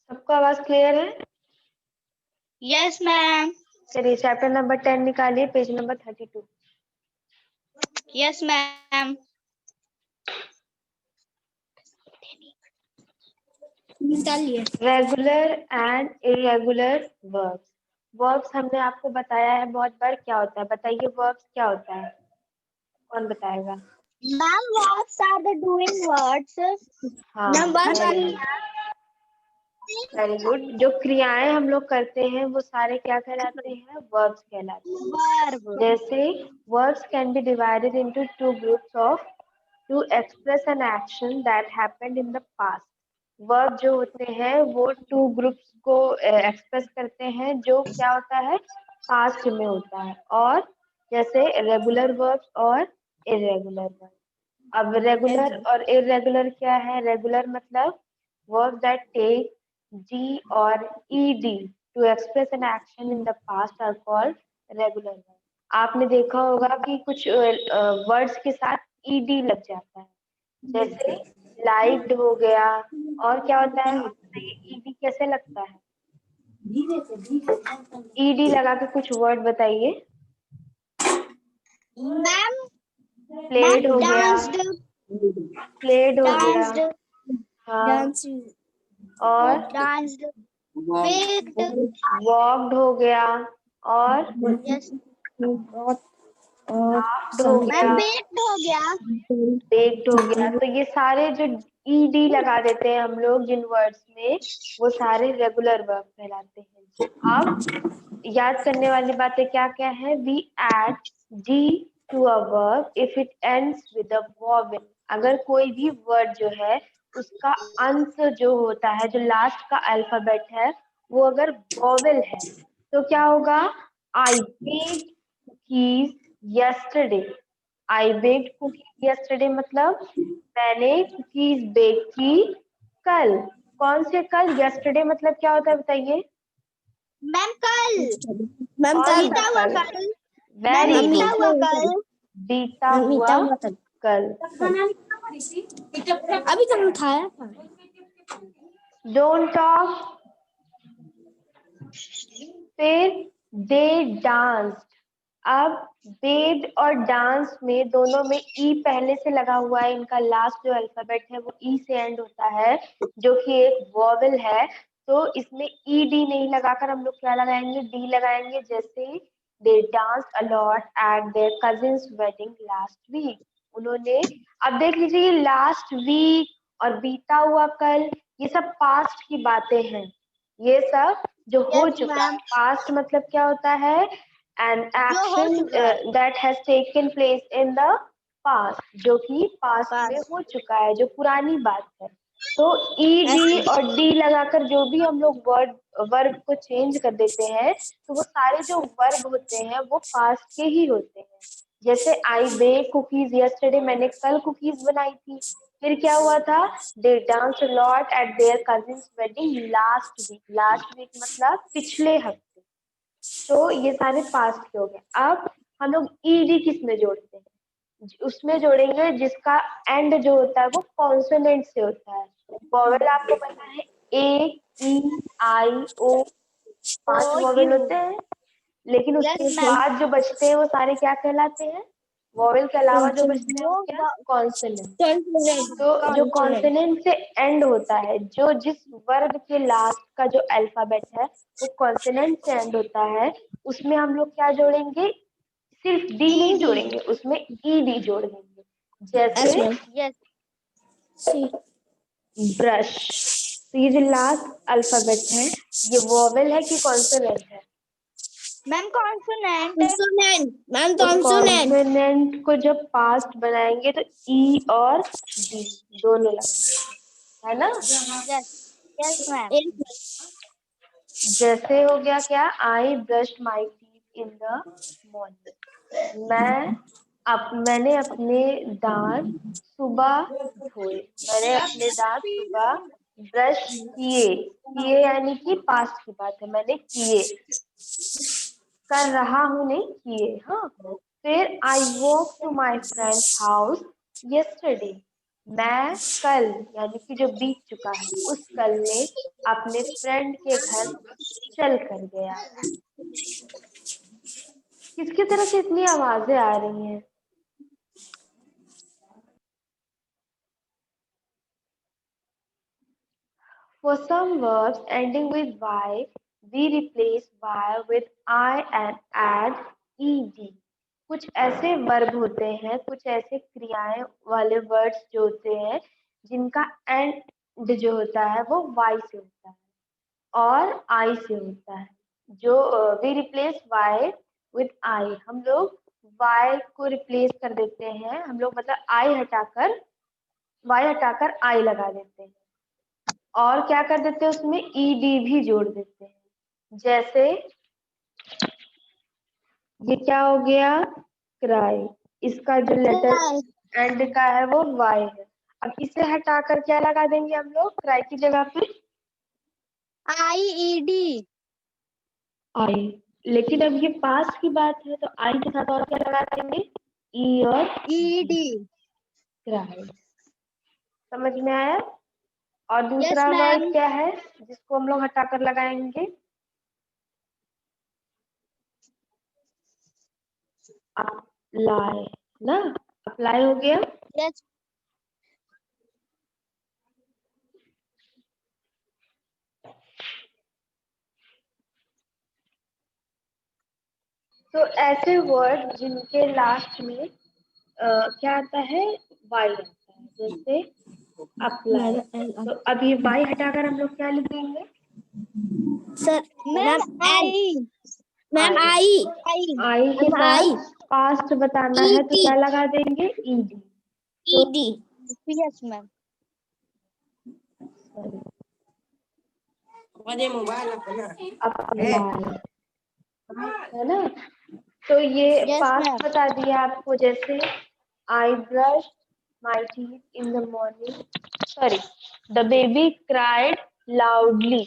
सबको आवाज क्लियर है? Yes ma'am. चलिए चैप्टर नंबर 10 निकालिए, पेज नंबर 32। Yes ma'am. निकालिए। Regular and irregular verbs. Verbs हमने आपको बताया है बहुत बार क्या होता है। बताइए वर्ब्स क्या होता है, कौन बताएगा? Ma'am what's are the doing words? हाँ, नंबर वेरी गुड। जो क्रियाएं हम लोग करते हैं वो सारे क्या कहलाते हैं? वर्ब्स कहलाते हैं। वर्ब। जैसे verbs can be divided into two groups of to express an action that happened in the past. Verb जो होते हैं वो टू ग्रुप्स को एक्सप्रेस करते हैं जो क्या होता है? पास्ट में होता है। और जैसे रेगुलर वर्ब्स और इरेगुलर वर्ब। अब रेगुलर और इरेगुलर क्या है? रेगुलर मतलब verb that take G or ED to express an action in the past are called regular verb। आपने देखा होगा कि कुछ वर्ड्स के साथ ED लग जाता है, जैसे लाइक्ड हो गया। और क्या होता है? बताइए ED कैसे लगता है? ED लगा के कुछ वर्ड बताइए। मैम प्लेड हो गया, डांस्ड। प्लेड हो गया। डांस्ड। हाँ, और डांस्ड। बेक्ड। वॉक्ड हो गया, और यस लाफ्ड हो मैम गया, बेक्ड हो गया। बेक्ड हो गया। तो ये सारे जो ईडी लगा देते हैं हम लोग जिन वर्ड्स में, वो सारे रेगुलर वर्ब कहलाते हैं। अब याद करने वाली बातें क्या क्या है? We add G to a verb if it ends with a vowel. अगर कोई भी वर्ड जो है उसका अंत जो होता है, जो लास्ट का अल्फाबेट है, वो अगर वॉवेल है तो क्या होगा? आई बेक्ड कुकीज यस्टरडे। आई बेक्ड कुकीज यस्टरडे मतलब मैंने कुकीज बेक की कल। कौन से कल? यस्टरडे मतलब क्या होता है बताइए? मैम कल। मैम कौन कल। सा बीता हुआ कल? कल। मैम वेरी बीता गुड, हुआ कल। बीता हुआ कल। अभी तक उठाया था। Don't talk. फिर दे डांस्ड। अब बेड और डांस में दोनों में ई पहले से लगा हुआ है। इनका लास्ट जो अल्फाबेट है वो ई से एंड होता है, जो कि एक वॉवेल है। तो इसमें ई डी नहीं लगाकर हम लोग क्या लगाएंगे? डी लगाएंगे। जैसे they dance a lot at their cousin's wedding last week. उन्होंने, अब देख लीजिए, लास्ट वीक और बीता हुआ कल, ये सब पास्ट की बातें हैं। ये सब जो हो यस चुका है। मैम। पास्ट मतलब क्या होता है? एन जो हो एक्शन चुका है। That has taken place in the past, जो कि पास्ट में बस। हो चुका है, जो पुरानी बात है। तो ई डी और डी लगाकर जो भी हम लोग वर्ब को चेंज कर देते हैं, तो वो सारे जो वर्ब होते हैं वो पास्ट के ही होते हैं। जैसे आई बेक कुकीज यस्टरडे, मैंने कल कुकीज बनाई थी। फिर क्या हुआ था? They dance lot at their cousin's wedding last week. Last week मतलब पिछले हफ्ते। तो ये सारे पास्ट के हो गए। अब हम लोग ईडी किस में जोड़ते हैं? उसमें जोड़ेंगे जिसका एंड जो होता है वो कॉन्सोनेंट से होता है। वॉवेल आपको पता है, ए, ई, आई, ओ, 5 ओ वॉवेल यू। होते हैं। लेकिन यस उसके मैम। बाद जो बचते हैं वो सारे क्या कहलाते हैं? वॉवेल के अलावा जो बचते हैं वो क्या? वो कॉन्सोनेंट। तो जो कॉन्सोनेंट से एंड होता है, जो जिस वर्ग के लास्ट का जो अल्फाबेट है वो कॉन्सोनेंट से एंड होता है, उसमें हम लोग क्या जोड़ेंगे? सिर्फ डी नहीं ईडी। जोड़ेंगे, उसमें ई डी जोड़ देंगे। जैसे यस। ब्रश। तो ये जो लास्ट अल्फाबेट है, ये वॉवेल है कि कॉन्सोनेंट है? Ma'am consonant. मैम तो कॉन्सोनेंट। कॉन्सोनेंट को जब पास्ट बनाएंगे तो ई और डी दोनों लगाएंगे, है ना? यस। Yes ma'am. जैसे हो गया क्या? I brush my teeth in the morning. मैंने अपने दांत सुबह धोए। मैंने अपने दांत सुबह ब्रश किए। किए यानी कि पास्ट की बात है, मैंने किए। कर रहा हूँ नहीं, किए। हाँ। फिर I walk to my friend's house yesterday. मैं कल यानी कि जो बीत चुका है उस कल में अपने फ्रेंड के घर चल कर गया। किसकी तरफ से इतनी आवाजें आ रही हैं? For some verbs ending with y, we replace y with I and add ed. कुछ ऐसे वर्ब होते हैं, कुछ ऐसे क्रियाएं वाले वर्ड्स जो होते हैं जिनका एंड जो होता है वो y से होता है और I से होता है। जो we replace y with I, हम लोग y को रिप्लेस कर देते हैं, हम लोग मतलब y हटाकर I लगा देते हैं और क्या कर देते हैं उसमें ed भी जोड़ देते हैं। जैसे ये क्या हो गया, क्राई, इसका जो लेटर एंड का है वो y है। अब इसे हटाकर क्या लगा देंगे हम लोग क्राई की जगह पे IED। आई। लेकिन अब ये पास की बात है तो आई के साथ और क्या लगा देंगे, ई और ED। क्राई। समझ में आया? और Yes, दूसरा वर्ड ma'am. क्या है जिसको हम लोग हटाकर लगाएंगे, अप्लाई ना, अप्लाई हो गया। Yes. तो ऐसे वर्ड जिनके लास्ट में क्या आता है, वाई आता है, जैसे अप्लाई। तो अब ये वाई हटाकर हम लोग क्या लिख देंगे, sir Ma'am, I। Ma'am I I के आई साथ पास्ट बताना है तो क्या लगा देंगे, ED. ED. Yes, ma'am. Apply है ना। तो ये Yes, पास्ट ma'am. बता दिया आपको, जैसे I brush my teeth in the morning, sorry, the baby cried loudly.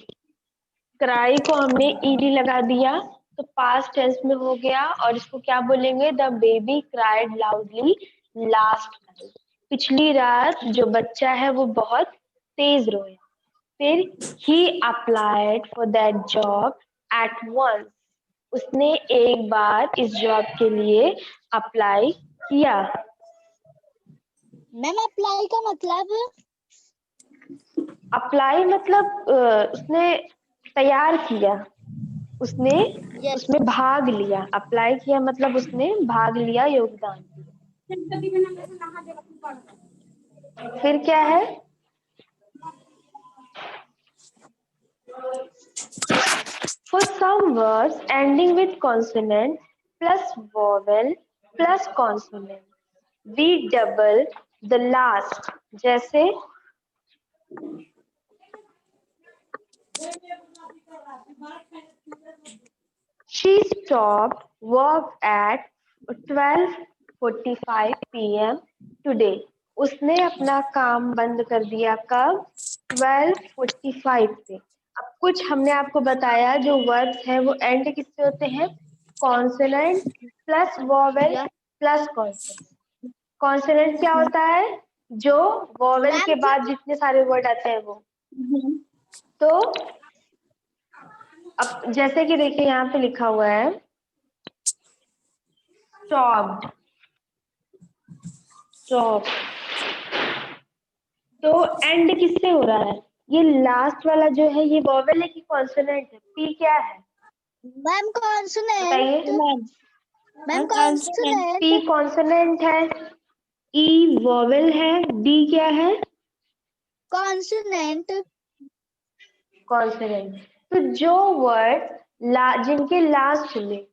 Cry को हमने ईडी लगा दिया तो पास्ट टेंस में हो गया और इसको क्या बोलेंगे, the baby cried loudly last night. पिछली रात जो बच्चा है वो बहुत तेज रोया। फिर he applied for that job at once, उसने एक बार इस जॉब के लिए अप्लाई किया। मैम अप्लाई का मतलब अप्लाई मतलब उसने तैयार किया, उसने Yes. उसमें भाग लिया। अप्लाई किया मतलब उसने भाग लिया, योगदान दिया। फिर क्या है, for some words ending with consonant plus vowel plus consonant, we double the last। जैसे she stopped work at 12:45 p.m. today। उसने अपना काम बंद कर दिया कब, 12:45 पे। अब कुछ हमने आपको बताया जो वर्ब्स हैं वो एंड किससे होते हैं, consonant plus vowel plus consonant. Consonant क्या होता है, जो वोवेल के बाद जितने सारे वर्ड आते हैं वो। तो अब जैसे कि देखिए यहाँ पे लिखा हुआ है स्टॉप्ड, स्टॉप, तो एंड किससे हो रहा है, ये लास्ट वाला जो है ये वोवेल है कि कॉन्सोनेंट है, पी क्या है मैम कॉन्सोनेंट। बताइए। Ma'am consonant. पी कॉन्सोनेंट है, ई वोवेल है, डी क्या है, कॉन्सोनेंट। कॉन्सोनेंट। तो जो वर्ड जिनके लास्ट में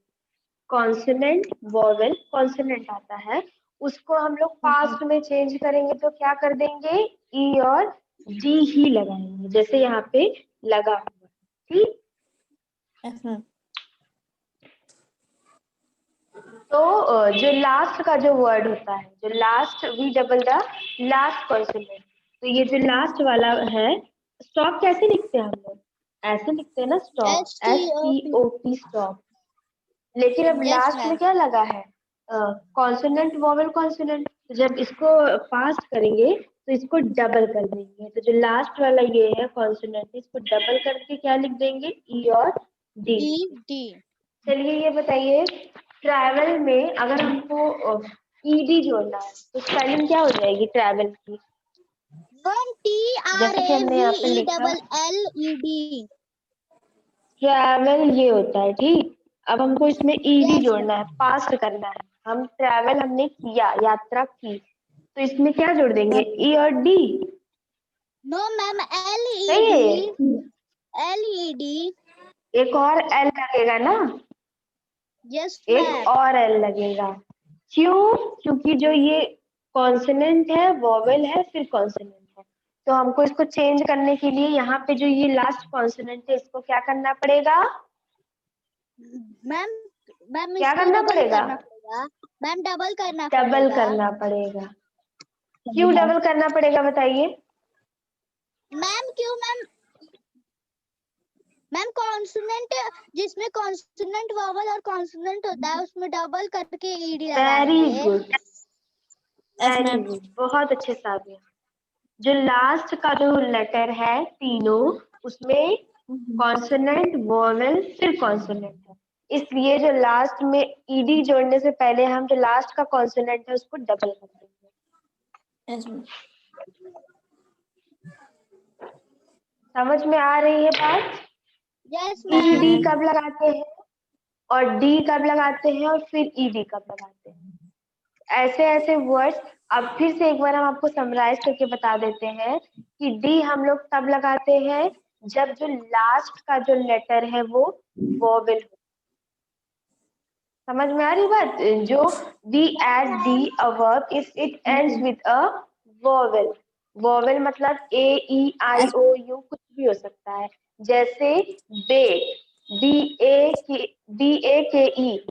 कॉन्सोनेंट वोवेल कॉन्सोनेंट आता है उसको हम लोग पास्ट में चेंज करेंगे तो क्या कर देंगे, ई और डी ही लगाएंगे, जैसे यहाँ पे लगा हुआ। ठीक, तो जो लास्ट का जो वर्ड होता है, जो last, we double the last consonant. तो ये जो लास्ट वाला है, स्टॉप कैसे लिखते हैं हम लोग, ऐसे लिखते हैं ना स्टॉप, STOP स्टॉप। लेकिन अब Yes, लास्ट में ma'am. क्या लगा है, कॉन्सोनेंट वोवेल कॉन्सोनेंट। जब इसको पास्ट करेंगे तो इसको डबल कर देंगे। तो जो लास्ट वाला ये है कॉन्सोनेंट, इसको डबल करके क्या लिख देंगे, ई और डी। डी। चलिए ये बताइए, ट्रैवल में अगर हमको ईडी जोड़ना है तो स्पेलिंग क्या हो जाएगी ट्रैवल की? जैसे कि हमने यहाँ पे लिखा TRAVELLED। ट्रैवल ये होता है, ठीक। अब हमको इसमें ईडी जोड़ना है, पास्ट करना है। हम ट्रैवल हमने किया, यात्रा की, तो इसमें क्या जोड़ देंगे, ई और डी। नो मैम, सही है। LED। एक और एल लगेगा ना, यस एक मैम। और एल लगेगा। क्यों? क्योंकि जो ये कॉन्सोनेंट है वोवेल है फिर कॉन्सोनेंट है, तो हमको इसको चेंज करने के लिए यहाँ पे जो ये लास्ट कॉन्सोनेंट है इसको क्या करना पड़ेगा, मैम मैम क्या इसको करना डबल पड़ेगा, करना पड़ेगा। मैम डबल करना डबल पड़ेगा। करना पड़ेगा। क्यों डबल करना पड़ेगा बताइए? मैम क्यों मैम? मैम कॉन्सोनेंट, जिसमें कॉन्सोनेंट वोवेल और कॉन्सोनेंट होता है उसमें डबल करके ईडी वेरी लगाएंगे। गुड, वेरी गुड, बहुत अच्छे से आ गया। जो लास्ट का जो लेटर है तीनों, उसमें कॉन्सोनेंट वोवेल फिर कॉन्सोनेंट है, इसलिए जो लास्ट में ईडी जोड़ने से पहले हम जो लास्ट का कॉन्सोनेंट है उसको डबल कर देंगे। समझ में आ रही है बात? Yes ED ma'am. कब लगाते हैं और डी कब लगाते हैं और फिर ईडी कब लगाते हैं, ऐसे ऐसे वर्ड्स। अब फिर से एक बार हम आपको समराइज करके बता देते हैं कि डी हम लोग तब लगाते हैं जब जो लास्ट का जो लेटर है वो वोवेल हो। समझ में आ रही बात? जो we add D a verb if it ends with a vowel. Vowel मतलब A E I O you कुछ भी हो सकता है। जैसे बे, BAKE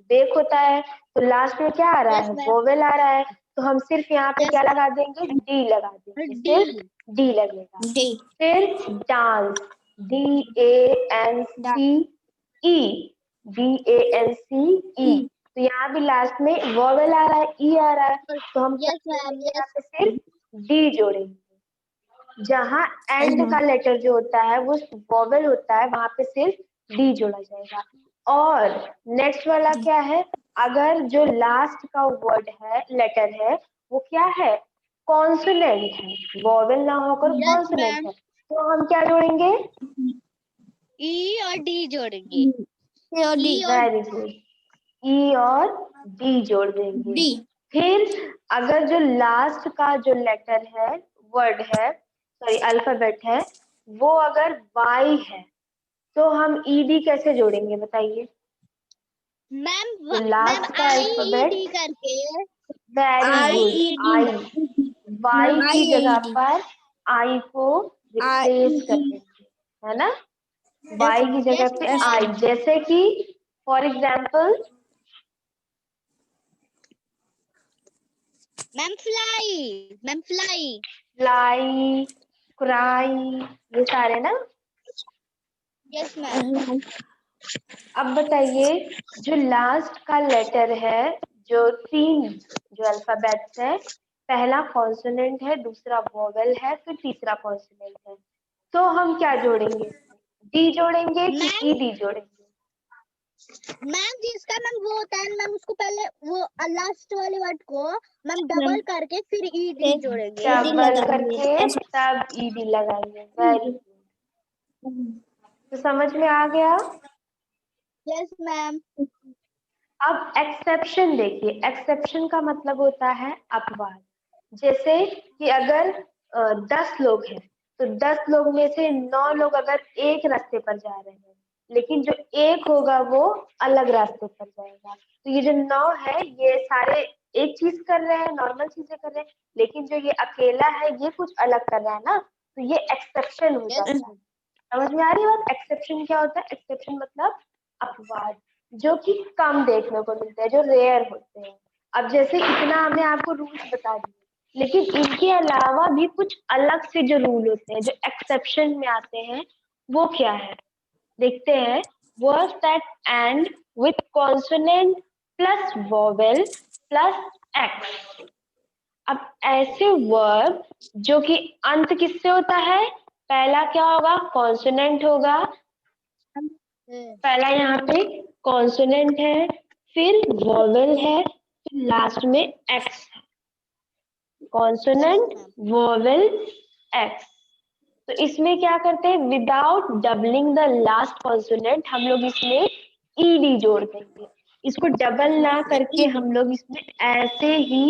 बेक होता है, तो लास्ट में क्या आ रहा यस है, मैम। वोवेल आ रहा है, तो हम सिर्फ यहाँ पे यस क्या लगा देंगे, डी लगा देंगे, डी। सिर्फ डी लगेगा। फिर डांस, DANCE, DANCE, तो यहाँ भी लास्ट में वोवेल आ रहा है, ई आ रहा है, तो हम क्या यस मैम। जोड़ेंगे, यहाँ यस। पे सिर्फ डी जोड़ेंगे। जहाँ एंड का लेटर जो होता है वो वोवेल होता है, वहां पे सिर्फ डी जोड़ा जाएगा। और नेक्स्ट वाला क्या है, अगर जो लास्ट का वर्ड है, लेटर है, वो क्या है, कॉन्सोनेंट है, वोवेल ना होकर यस कॉन्सोनेंट मैम। है, तो हम क्या जोड़ेंगे, ई और डी जोड़ेंगे। ई और वेरी गुड, ई और डी जोड़ देंगे। फिर अगर जो लास्ट का जो लेटर है, वर्ड है, सॉरी अल्फाबेट है, वो अगर वाई है, तो हम ईडी कैसे जोड़ेंगे बताइए? मैम। तो मैम लास्ट का अल्फाबेट, IED करके। वेरी गुड, आई, वाई की जगह पर आई को रिप्लेस कर देंगे, है ना, वाई की जगह यस पे आई। मैम। जैसे कि for example ma'am fly. Ma'am fly. Fly, cry, ये सारे ना। Yes ma'am. अब बताइए, जो लास्ट का लेटर है, जो तीन जो अल्फाबेट्स है, पहला कॉन्सोनेंट है, दूसरा वोवेल है, फिर तीसरा कॉन्सोनेंट है, तो हम क्या जोड़ेंगे, डी जोड़ेंगे कि मैम ई डी जोड़ेंगे? मैम जिसका मैम वो होता है मैम, उसको पहले वो लास्ट वाले वर्ड को मैम डबल करके फिर ईडी जोड़ेंगे। डबल करके तब ई डी लगाएंगे, वेरी गुड। तो समझ में आ गया? Yes ma'am. अब एक्सेप्शन देखिए, एक्सेप्शन का मतलब होता है अपवाद। जैसे कि अगर 10 लोग हैं, तो 10 लोग में से 9 लोग अगर एक रास्ते पर जा रहे हैं, लेकिन जो एक होगा वो अलग रास्ते पर जाएगा, तो ये जो 9 है ये सारे एक चीज कर रहे हैं, नॉर्मल चीजें कर रहे हैं, लेकिन जो ये अकेला है ये कुछ अलग कर रहा है ना, तो ये एक्सेप्शन हो यस। जाता है। समझ में आ रही बात? एक्सेप्शन क्या होता है? एक्सेप्शन मतलब अपवाद, जो कि कम देखने को मिलते हैं, जो रेयर होते हैं। अब जैसे इतना हमने आपको रूल्स बता दिए, लेकिन इनके अलावा भी कुछ अलग से जो रूल होते हैं जो एक्सेप्शन में आते हैं, वो क्या है देखते हैं। Words that and with consonant plus vowel plus x, अब ऐसे वर्ब जो कि अंत किससे होता है, पहला क्या होगा, कॉन्सोनेंट होगा, पहला यहाँ पे कॉन्सोनेंट है, फिर वोवेल है, फिर लास्ट में एक्स है, कॉन्सोनेंट वोवेल एक्स। तो इसमें क्या करते हैं, without doubling the last consonant हम लोग इसमें ईडी जोड़ देंगे, इसको डबल ना करके हम लोग इसमें ऐसे ही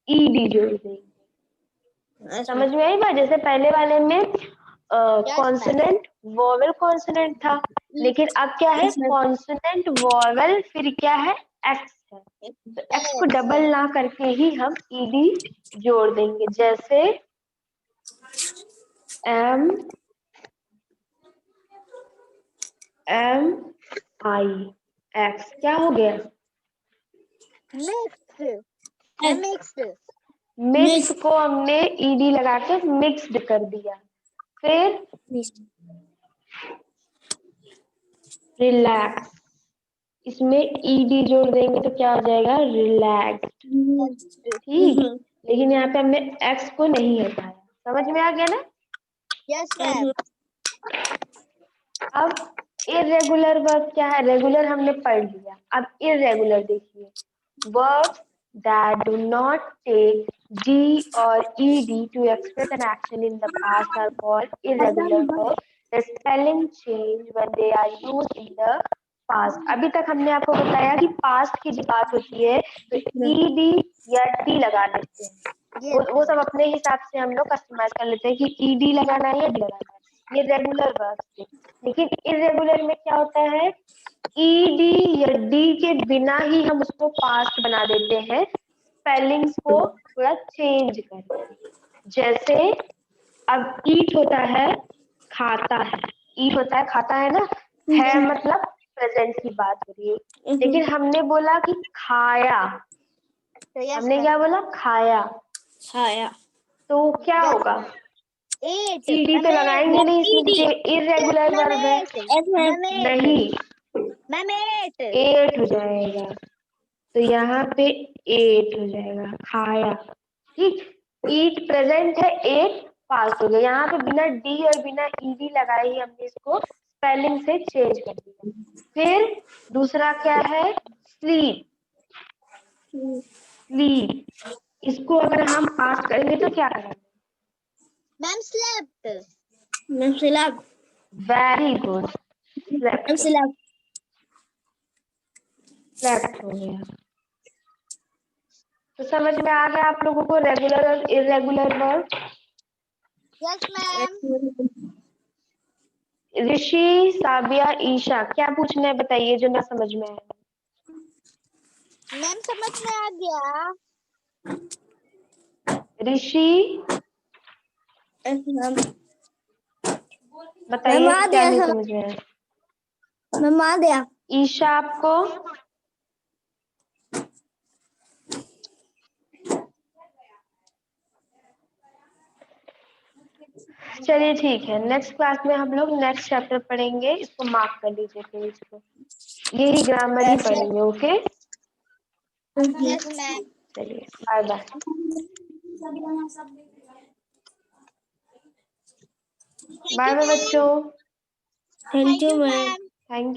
ईडी जोड़ देंगे। समझ में आई बात? जैसे पहले वाले में कॉन्सोनेंट वोवेल कॉन्सोनेंट था, लेकिन अब क्या है, कॉन्सोनेंट वोवेल फिर क्या है, एक्स है, तो एक्स को डबल ना करके ही हम ईडी जोड़ देंगे। जैसे एम आई एक्स, क्या हो गया, मिक्स को हमने ईडी लगा के मिक्स्ड कर दिया। फिर रिलैक्स, इसमें ईडी जोड़ देंगे तो क्या हो जाएगा, रिलैक्स। ठीक, लेकिन यहाँ पे हमने एक्स को नहीं हटाया। समझ में आ गया ना? Yes ma'am. अब इरेगुलर वर्ब क्या है, रेगुलर हमने पढ़ लिया, अब इरेगुलर देखिए, verbs that do not take d or ed to express an action in the past are called irregular verbs. The spelling change when they are used in the past. अभी तक हमने आपको बताया कि past की जो बात होती है तो ed या d लगा देते हैं, वो सब अपने हिसाब से हम लोग कस्टमाइज कर लेते हैं कि ed लगाना है या d लगाना है, ये रेगुलर वर्ब थे। लेकिन इरेगुलर में क्या होता है, ईडी या डी के बिना ही हम उसको पास्ट बना देते हैं, स्पेलिंग्स को थोड़ा चेंज करके। जैसे अब ईट होता है खाता है, ईट होता है खाता है ना, है मतलब प्रेजेंट की बात हो रही है, लेकिन हमने बोला कि खाया, हमने क्या बोला, खाया, तो क्या होगा, ईडी तो लगाएंगे नहीं इसमें क्योंकि इरेगुलर वर्ब है, नहीं मैम 8 एट हो जाएगा, तो यहाँ पे एट हो जाएगा, खाया। ठीक, ईट प्रेजेंट है, एट पास हो गया, यहाँ पे बिना डी और बिना ईडी लगाए ही हमने इसको स्पेलिंग से चेंज कर दिया। फिर दूसरा क्या है, स्लीप, स्लीप, इसको अगर हम पास करेंगे तो क्या करेंगे, ma'am slept, very good, slept हो गया। तो समझ में आ गया आप लोगों को रेगुलर और irregular verb? Yes ma'am. Rishi, Sabia, Isha, क्या पूछना है बताइए जो ना समझ में आया। मैम समझ में आ गया। ऋषि बताइए क्या नहीं समझ में आया। ईशा आपको, चलिए ठीक है, नेक्स्ट क्लास में हम लोग नेक्स्ट चैप्टर पढ़ेंगे, इसको मार्क कर लीजिए फिर इसको, यही ग्रामर ही पढ़ेंगे। Okay, yes ma'am. चलिए बाय बाय। बाय बाय बच्चों, thank you ma'am. Thank you.